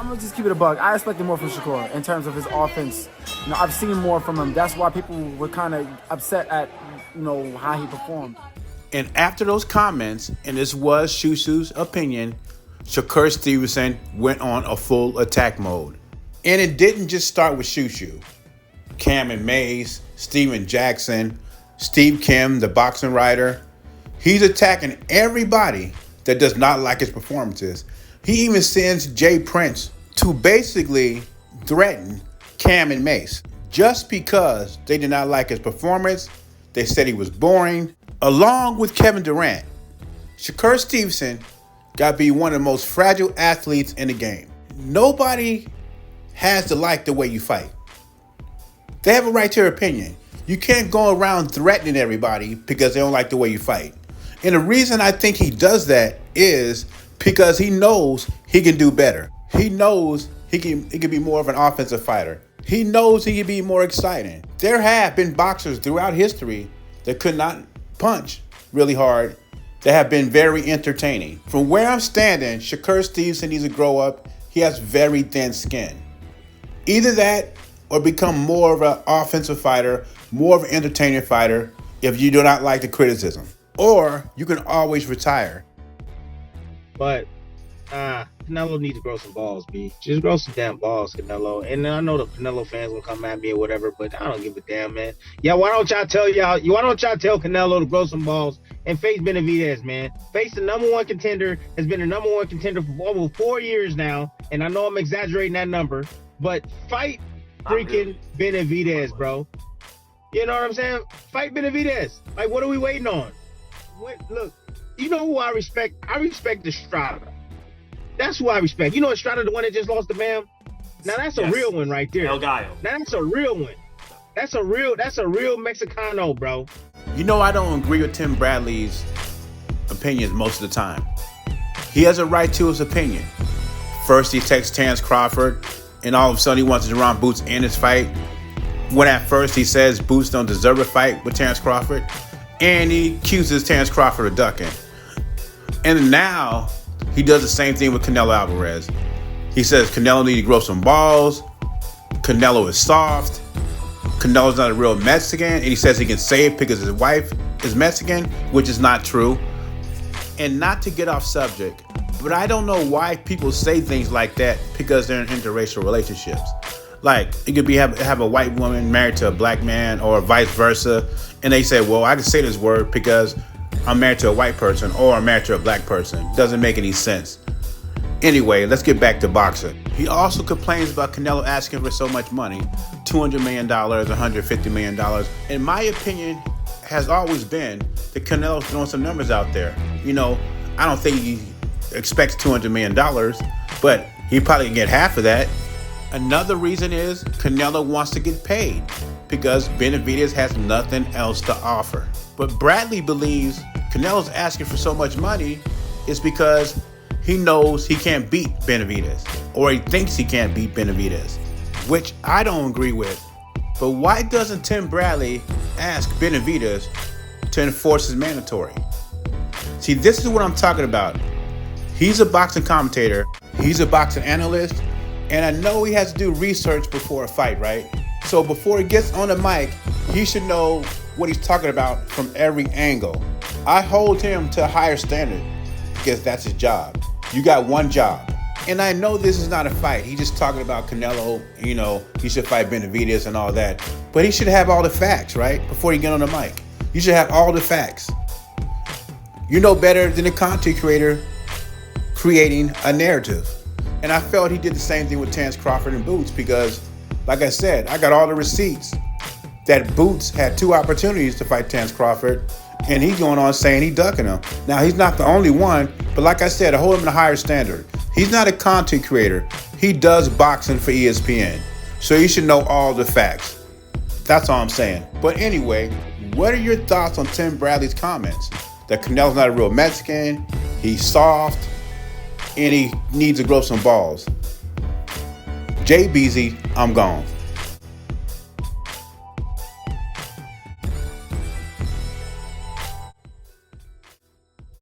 I'm gonna just keep it a bug. I expected more from Shakur in terms of his offense. I've seen more from him. That's why people were kind of upset at, how he performed. And after those comments, and this was Shushu's opinion, Shakur Stevenson went on a full attack mode. And it didn't just start with Shushu. Cameron Mays, Steven Jackson, Steve Kim, the boxing writer. He's attacking everybody that does not like his performances. He even sends Jay Prince to basically threaten Cam and Mace. Just because they did not like his performance, they said he was boring. Along with Kevin Durant, Shakur Stevenson got to be one of the most fragile athletes in the game. Nobody has to like the way you fight. They have a right to their opinion. You can't go around threatening everybody because they don't like the way you fight. And the reason I think he does that is because he knows he can do better. He knows he can be more of an offensive fighter. He knows he can be more exciting. There have been boxers throughout history that could not punch really hard that have been very entertaining. From where I'm standing, Shakur Stevenson needs to grow up. He has very thin skin. Either that or become more of an offensive fighter, more of an entertaining fighter if you do not like the criticism. Or you can always retire. But Canelo needs to grow some balls, B. Just grow some damn balls, Canelo. And I know the Canelo fans will come at me or whatever, but I don't give a damn, man. Yeah, why don't y'all tell Canelo to grow some balls and face Benavidez, man? Face the number one contender, has been the number one contender for over 4 years now. And I know I'm exaggerating that number, but fight freaking Benavidez, bro. You know what I'm saying? Fight Benavidez. Like, what are we waiting on? Look, you know who I respect? I respect Estrada. That's who I respect. You know Estrada, the one that just lost to Bam? Now that's a real one right there. El Gallo. Now that's a real one. That's a real Mexicano, bro. I don't agree with Tim Bradley's opinions most of the time. He has a right to his opinion. First he texts Terrence Crawford, and all of a sudden he wants Jerron Boots in his fight. When at first he says Boots don't deserve a fight with Terrence Crawford. And he accuses Terrence Crawford of ducking. And now he does the same thing with Canelo Alvarez. He says Canelo needs to grow some balls. Canelo is soft. Canelo's not a real Mexican. And he says he can say it because his wife is Mexican, which is not true. And not to get off subject, but I don't know why people say things like that because they're in interracial relationships. Like, it could be have a white woman married to a black man or vice versa. And they say, well, I can say this word because I'm married to a white person or I'm married to a black person. Doesn't make any sense. Anyway, let's get back to boxing. He also complains about Canelo asking for so much money, $200 million, $150 million. In my opinion, has always been that Canelo's throwing some numbers out there. I don't think he expects $200 million, but he probably can get half of that. Another reason is Canelo wants to get paid because Benavidez has nothing else to offer. But Bradley believes Canelo's asking for so much money is because he knows he can't beat Benavidez, or he thinks he can't beat Benavidez, which I don't agree with. But why doesn't Tim Bradley ask Benavidez to enforce his mandatory? See, this is what I'm talking about. He's a boxing commentator. He's a boxing analyst. And I know he has to do research before a fight, right? So before he gets on the mic, he should know what he's talking about from every angle. I hold him to a higher standard because that's his job. You got one job. And I know this is not a fight. He's just talking about Canelo, he should fight Benavidez and all that. But he should have all the facts, right? Before you get on the mic. You should have all the facts. You know better than a content creator creating a narrative. And I felt he did the same thing with Terrence Crawford and Boots because, like I said, I got all the receipts that Boots had 2 opportunities to fight Terrence Crawford, and he's going on saying he ducking him. Now, he's not the only one, but like I said, I hold him in a higher standard. He's not a content creator. He does boxing for ESPN. So you should know all the facts. That's all I'm saying. But anyway, what are your thoughts on Tim Bradley's comments? That Canelo's not a real Mexican, he's soft, and he needs to grow some balls. Jay Beezy, I'm gone.